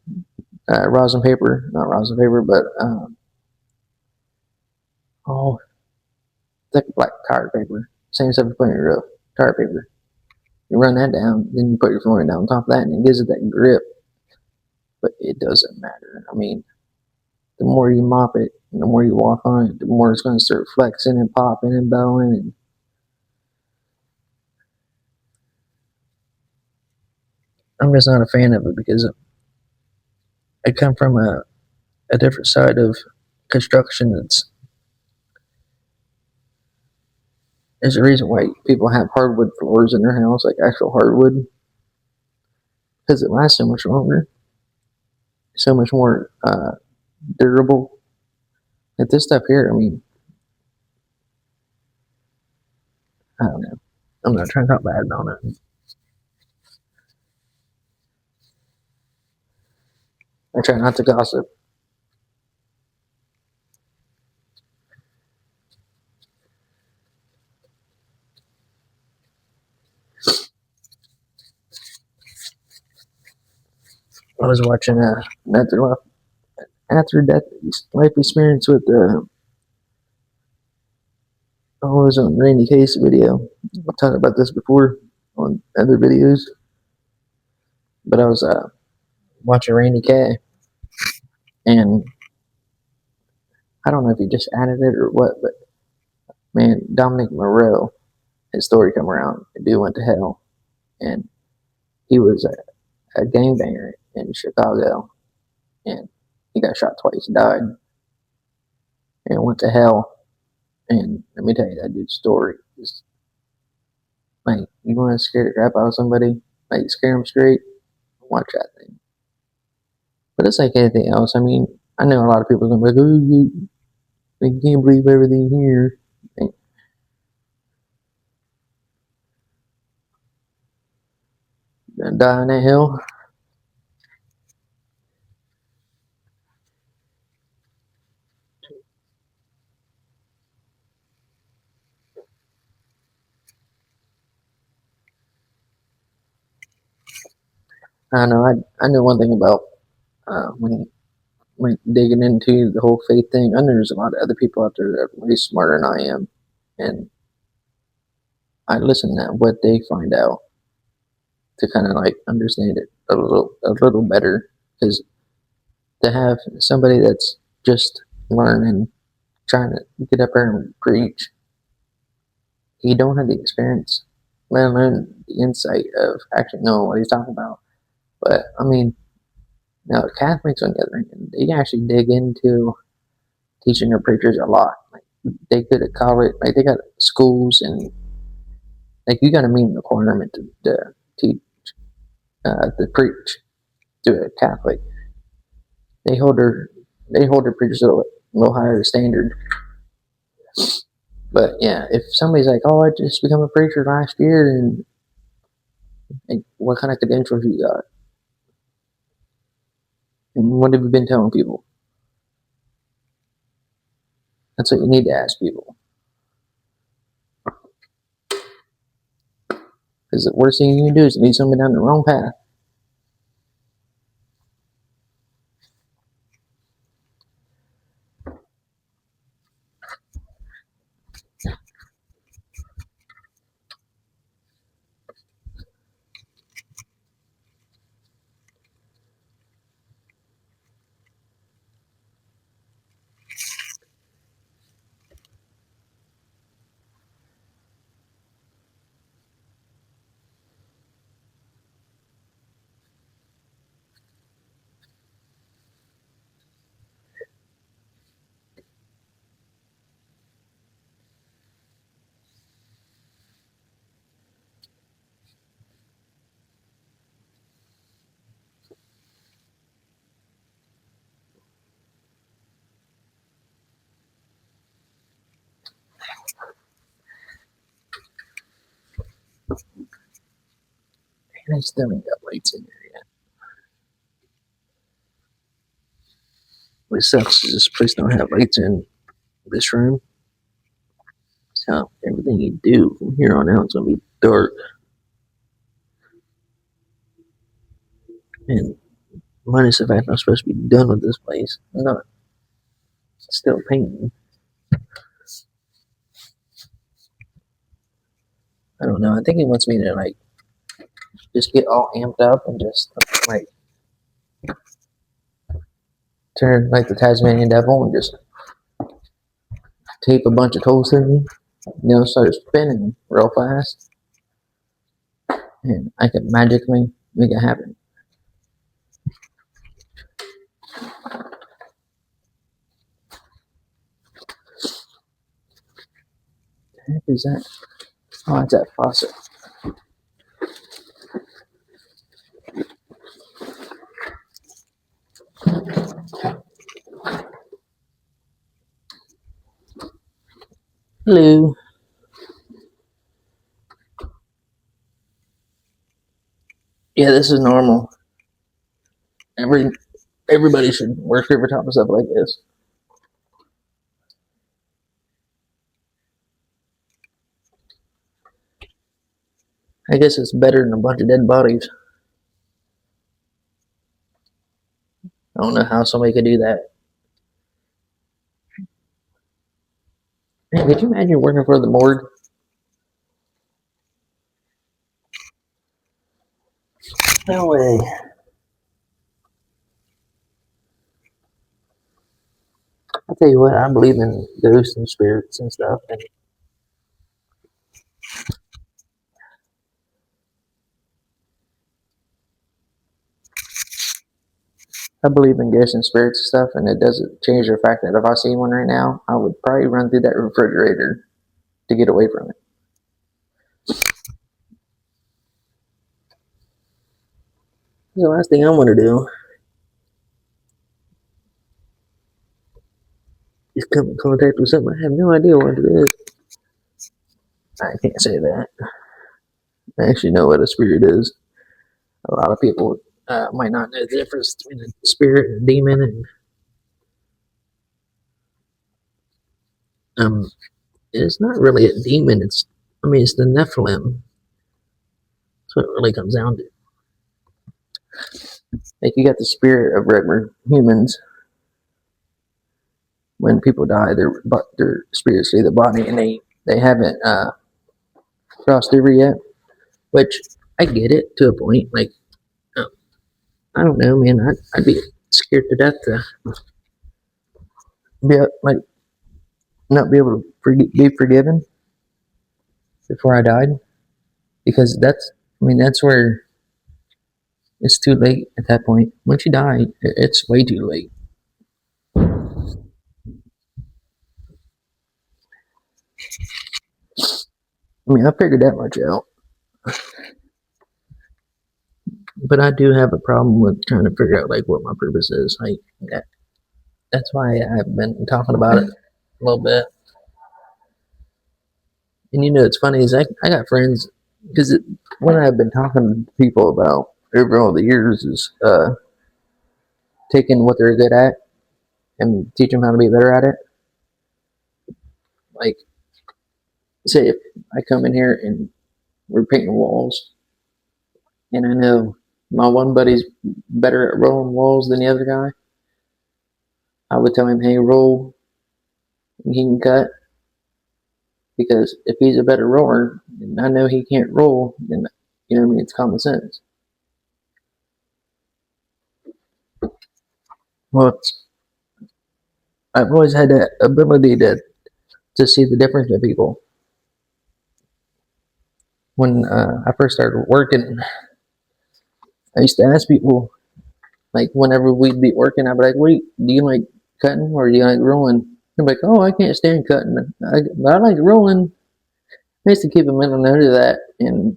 rosin paper, not rosin paper, but oh, thick black tar paper. Same stuff you put in your roof, tar paper. You run that down, then you put your flooring down on top of that, and it gives it that grip. But it doesn't matter. I mean, the more you mop it, and the more you walk on it, the more it's going to start flexing and popping and bowing. And I'm just not a fan of it because I come from a different side of construction. There's a reason why people have hardwood floors in their house, like actual hardwood, because it lasts so much longer, so much more durable. Like this stuff here, I mean, I don't know. I'm not trying to talk bad about it. I try not to gossip. I was watching after death life experience with I was on Randy Case video. I've talked about this before on other videos, but I was watching Randy K, and I don't know if he just added it or what, but man, Dominic Moreau, his story come around. The dude went to hell, and he was a gangbanger in Chicago, and he got shot twice, died, and went to hell. And let me tell you, that dude's story is like, you want to scare the crap out of somebody, like scare them straight, watch that thing. But it's like anything else. I mean, I know a lot of people are gonna be like, oh, you can't believe everything here. Gonna die on that hill. I know. I know one thing about when like digging into the whole faith thing. I know there's a lot of other people out there that are way smarter than I am, and I listen to what they find out to kind of like understand it a little better. Because to have somebody that's just learning, trying to get up there and preach, he don't have the experience, let alone the insight of actually knowing what he's talking about. But I mean, now Catholics on the other hand, they actually dig into teaching their preachers a lot. Like they go to college, like they got schools, and like you got to meet a requirement to teach, to preach to a Catholic. They hold their preachers a little higher standard. But yeah, if somebody's like, "Oh, I just become a preacher last year," and like, what kind of credentials you got, and what have you been telling people? That's what you need to ask people. Because the worst thing you can do is lead somebody down the wrong path. And I still ain't got lights in there yet. What sucks is this place don't have lights in this room. So everything you do from here on out is gonna be dark. And minus the fact I'm supposed to be done with this place. I'm not still painting. I don't know. I think he wants me to like just get all amped up and just like turn like the Tasmanian devil and just tape a bunch of toes to me. Start spinning real fast. And I can magically make it happen. heck is that? Oh, it's that faucet. Hello. Yeah, this is normal. Everybody should work over top of stuff like this. I guess it's better than a bunch of dead bodies. I don't know how somebody could do that. Man, could you imagine working for the morgue? No way. I'll tell you what, I believe in ghosts and spirits and stuff. And I believe in ghosts and spirits and stuff, and it doesn't change the fact that if I see one right now, I would probably run through that refrigerator to get away from it. The last thing I want to do is come in contact with something I have no idea what it is. I can't say that. I actually know what a spirit is. A lot of people might not know the difference between a spirit and a demon, and it's not really a demon. It's the Nephilim. That's what it really comes down to. Like, you got the spirit of regular humans. When people die, their spirits leave the body, and they haven't crossed over yet. Which I get it to a point. Like, I don't know, man. I'd be scared to death to be like not be able to be forgiven before I died, because that's where it's too late at that point. Once you die, it's way too late. I figured that much out. But I do have a problem with trying to figure out like what my purpose is. Like that's why I've been talking about it a little bit. And it's funny is I got friends because what I've been talking to people about over all the years is taking what they're good at and teach them how to be better at it. Like, say if I come in here and we're painting walls, and I know my one buddy's better at rolling walls than the other guy, I would tell him, hey, roll, and he can cut. Because if he's a better roller, and I know he can't roll, then it's common sense. Well, I've always had that ability to see the difference in people. When I first started working, I used to ask people, like, whenever we'd be working, I'd be like, wait, do you like cutting or do you like rolling? They'd be like, oh, I can't stand cutting. But I like rolling. I used to keep a mental note of that. And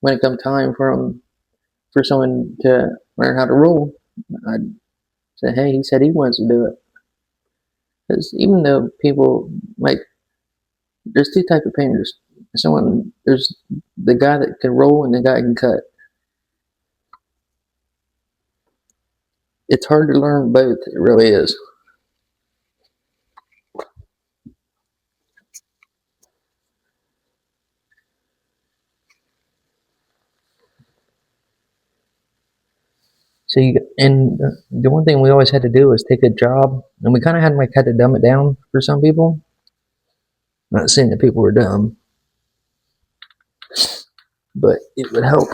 when it comes time for someone to learn how to roll, I'd say, hey, he said he wants to do it. Because even though people, like, there's two types of painters. There's the guy that can roll and the guy that can cut. It's hard to learn both. It really is. So the one thing we always had to do was take a job, and we kind of had to dumb it down for some people. I'm not saying that people were dumb, but it would help.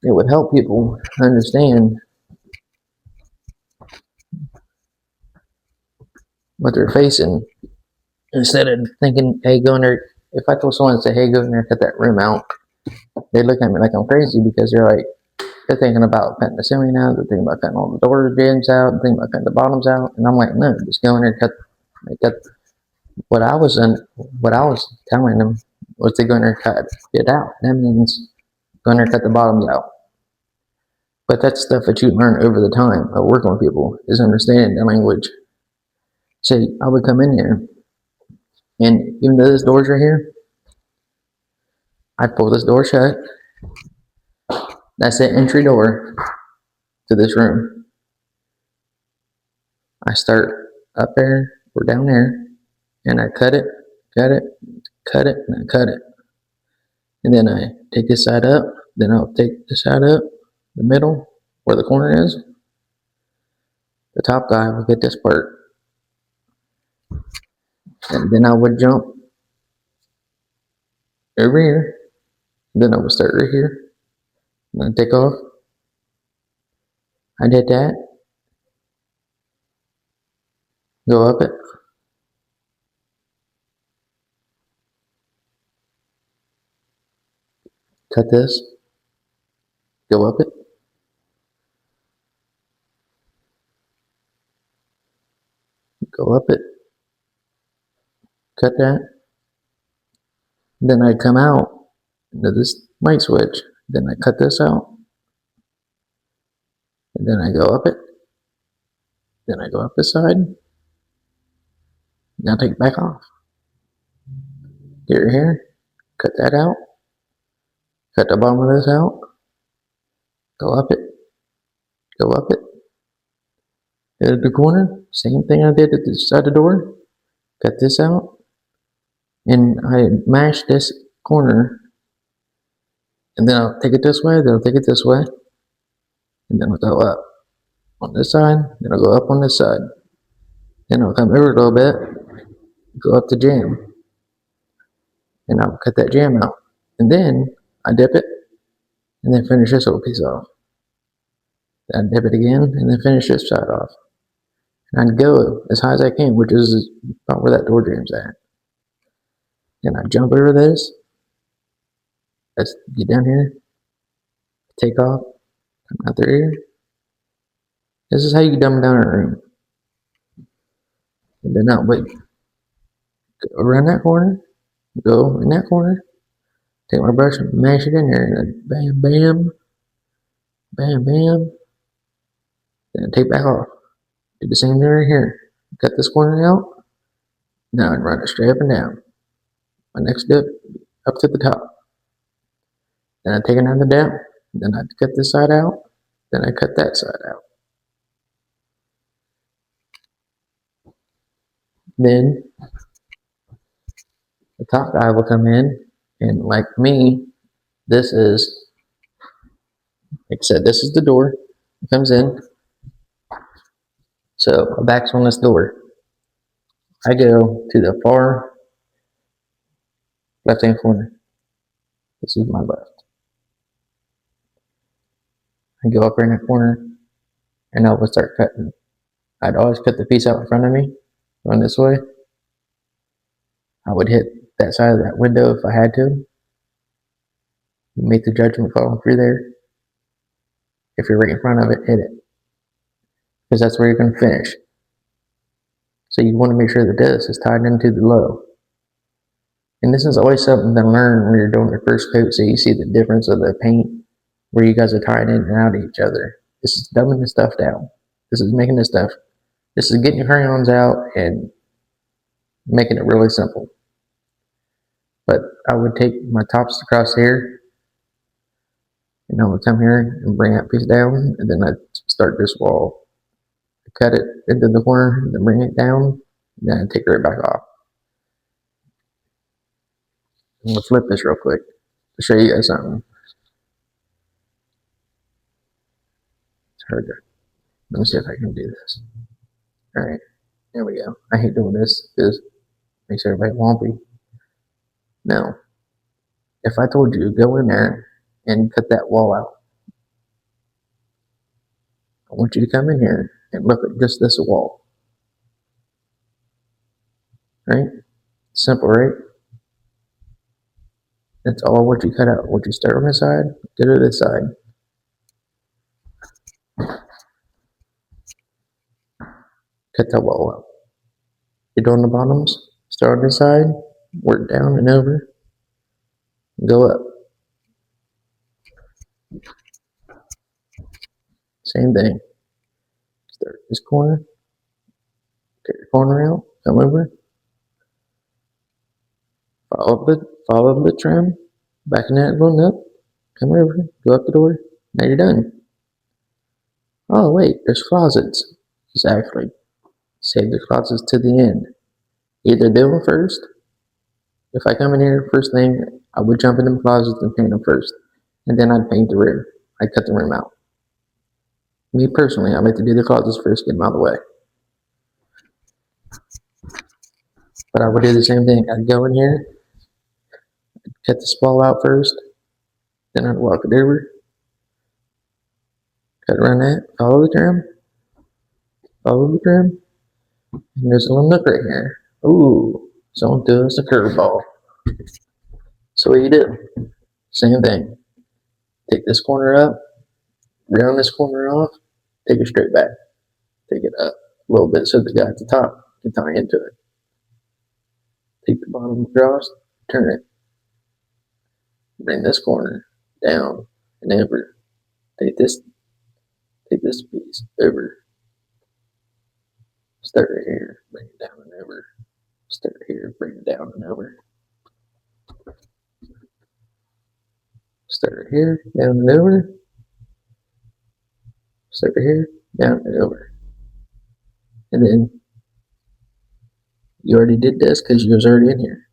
It would help people understand what they're facing instead of thinking, "Hey, go in there." If I told someone to say, "Hey, go in there, cut that room out," they look at me like I'm crazy because they're thinking about cutting the ceiling out, they're thinking about cutting all the door jambs out, they're thinking about cutting the bottoms out, and I'm like, no, just go in there, cut. What I was telling them was they're going to cut it out. That means going to cut the bottoms out. But that's stuff that you learn over the time of working with people is understanding the language. So I would come in here, and even though this door's right here, I'd pull this door shut. That's the entry door to this room. I start up there or down there, and I cut it, cut it, cut it, and I cut it. And then I take this side up, then I'll take this side up, the middle, where the corner is. The top guy will get this part. And then I would jump over here. Then I would start right here. And I'd take off. I did that. Go up it. Cut this. Go up it. Go up it. Cut that. Then I come out into this light switch. Then I cut this out. And then I go up it. Then I go up this side. Now take it back off. Get right here. Cut that out. Cut the bottom of this out. Go up it. Go up it. Hit at the corner. Same thing I did at the side of the door. Cut this out. And I mash this corner. And then I'll take it this way. Then I'll take it this way. And then I'll go up on this side. Then I'll go up on this side. Then I'll come over a little bit. Go up the jam. And I'll cut that jam out. And then I dip it. And then finish this little piece off. Then I dip it again. And then finish this side off. And I'd go as high as I can, which is about where that door jam's at. Then I jump over this. Let's get down here. Take off. Come out through here. This is how you dumb down a room. And then I'll wait. Go around that corner. Go in that corner. Take my brush and mash it in there. And bam, bam. Bam, bam. Then I take back off. Do the same thing right here. Cut this corner out. Now I'd run it straight up and down. My next dip, up to the top. Then I take another dip. Then I cut this side out. Then I cut that side out. Then the top guy will come in, and like me, this is, like I said, this is the door. It comes in. So my back's on this door. I go to the far left-hand corner. This is my left. I go up in that corner, and I would start cutting. I'd always cut the piece out in front of me, going this way. I would hit that side of that window if I had to. Make the judgment call through there. If you're right in front of it, hit it. Because that's where you're going to finish. So you want to make sure that this is tied into the low. And this is always something to learn when you're doing your first coat, so you see the difference of the paint, where you guys are tying in and out of each other. This is dumbing this stuff down. This is making this stuff. This is getting your crayons out and making it really simple. But I would take my tops across here, and I would come here and bring that piece down, and then I'd start this wall. Cut it into the corner, then bring it down, and then I'd take it right back off. I'm going to flip this real quick to show you guys something. It's harder. Let me see if I can do this. Alright, there we go. I hate doing this because it makes everybody wompy. Now, if I told you go in there and cut that wall out, I want you to come in here and look at just this wall. Right? Simple, right? That's all what you cut out. What you start on this side, go to this side. Cut that wall out. You're doing the bottoms, Start on this side, work down and over, go up. Same thing. Start this corner, cut your corner out, come over, follow the trim, back in that going up, come over, go up the door, now you're done. Oh wait, there's closets. Exactly. Save the closets to the end. Either do them first. If I come in here first thing, I would jump in them closets and paint them first. And then I'd paint the room. I'd cut the room out. Me personally, I like to do the closets first, get them out of the way. But I would do the same thing. I'd go in here, cut the wall out first, then I'd walk it over, cut around that, follow the trim, and there's a little nook right here. Ooh, someone threw us a curveball. So what you do? Same thing. Take this corner up, round this corner off, take it straight back. Take it up a little bit so the guy at the top can tie into it. Take the bottom across, turn it. Bring this corner down and over. Take this piece over. Start right here, bring it down and over. Start right here, bring it down and over. Start right here, down and over. Start right here, down and over. And then you already did this because you was already in here.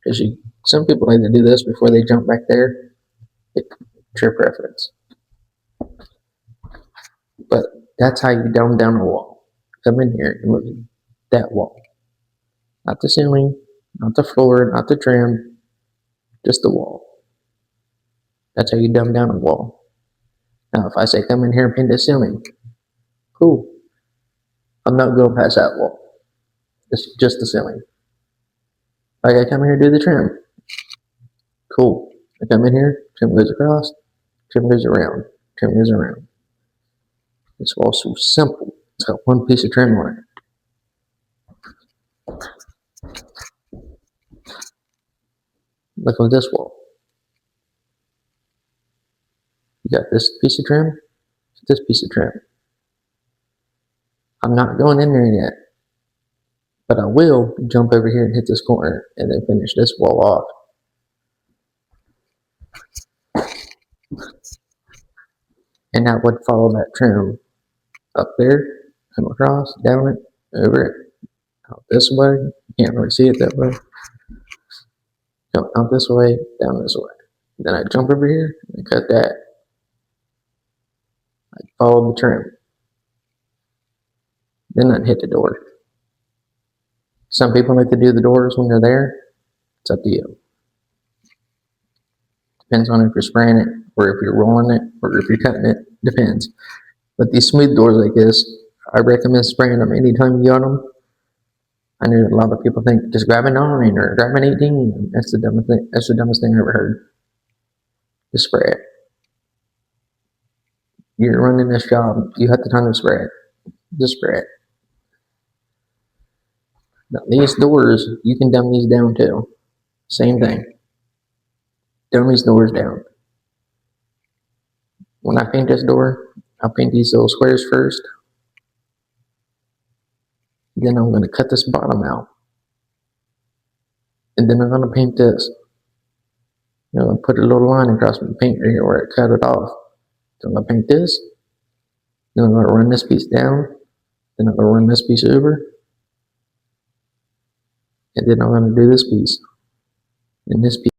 Because some people like to do this before they jump back there. It's your preference. But that's how you dumb down a wall. Come in here and look at that wall. Not the ceiling, not the floor, not the trim, just the wall. That's how you dumb down a wall. Now, if I say come in here and paint the ceiling, cool. I'm not going past that wall. It's just the ceiling. Like I come here and do the trim. Cool. I come in here, trim goes across, trim goes around, trim goes around. This wall's so simple. It's got one piece of trim on it. Look on this wall. You got this piece of trim, this piece of trim. I'm not going in there yet, but I will jump over here and hit this corner and then finish this wall off. And I would follow that trim up there, come across, down it, over it, out this way. You can't really see it that way. Come out this way, down this way. Then I jump over here and cut that. I'd follow the trim. Then I'd hit the door. Some people like to do the doors when they're there. It's up to you. Depends on if you're spraying it, or if you're rolling it, or if you're cutting it. Depends. But these smooth doors like this, I recommend spraying them anytime you got them. I know a lot of people think just grab a 9 or grab an 18. That's the dumbest thing. That's the dumbest thing I ever heard. Just spray it. You're running this job. You have the time to spray it. Just spray it. Now these doors, you can dumb these down too. Same thing. Dumb these doors down. When I paint this door, I'll paint these little squares first. Then I'm going to cut this bottom out. And then I'm going to paint this. I'm going to put a little line across my paint right here where I cut it off. So I'm going to paint this. Then I'm going to run this piece down. Then I'm going to run this piece over. And then I'm going to do this piece. And this piece.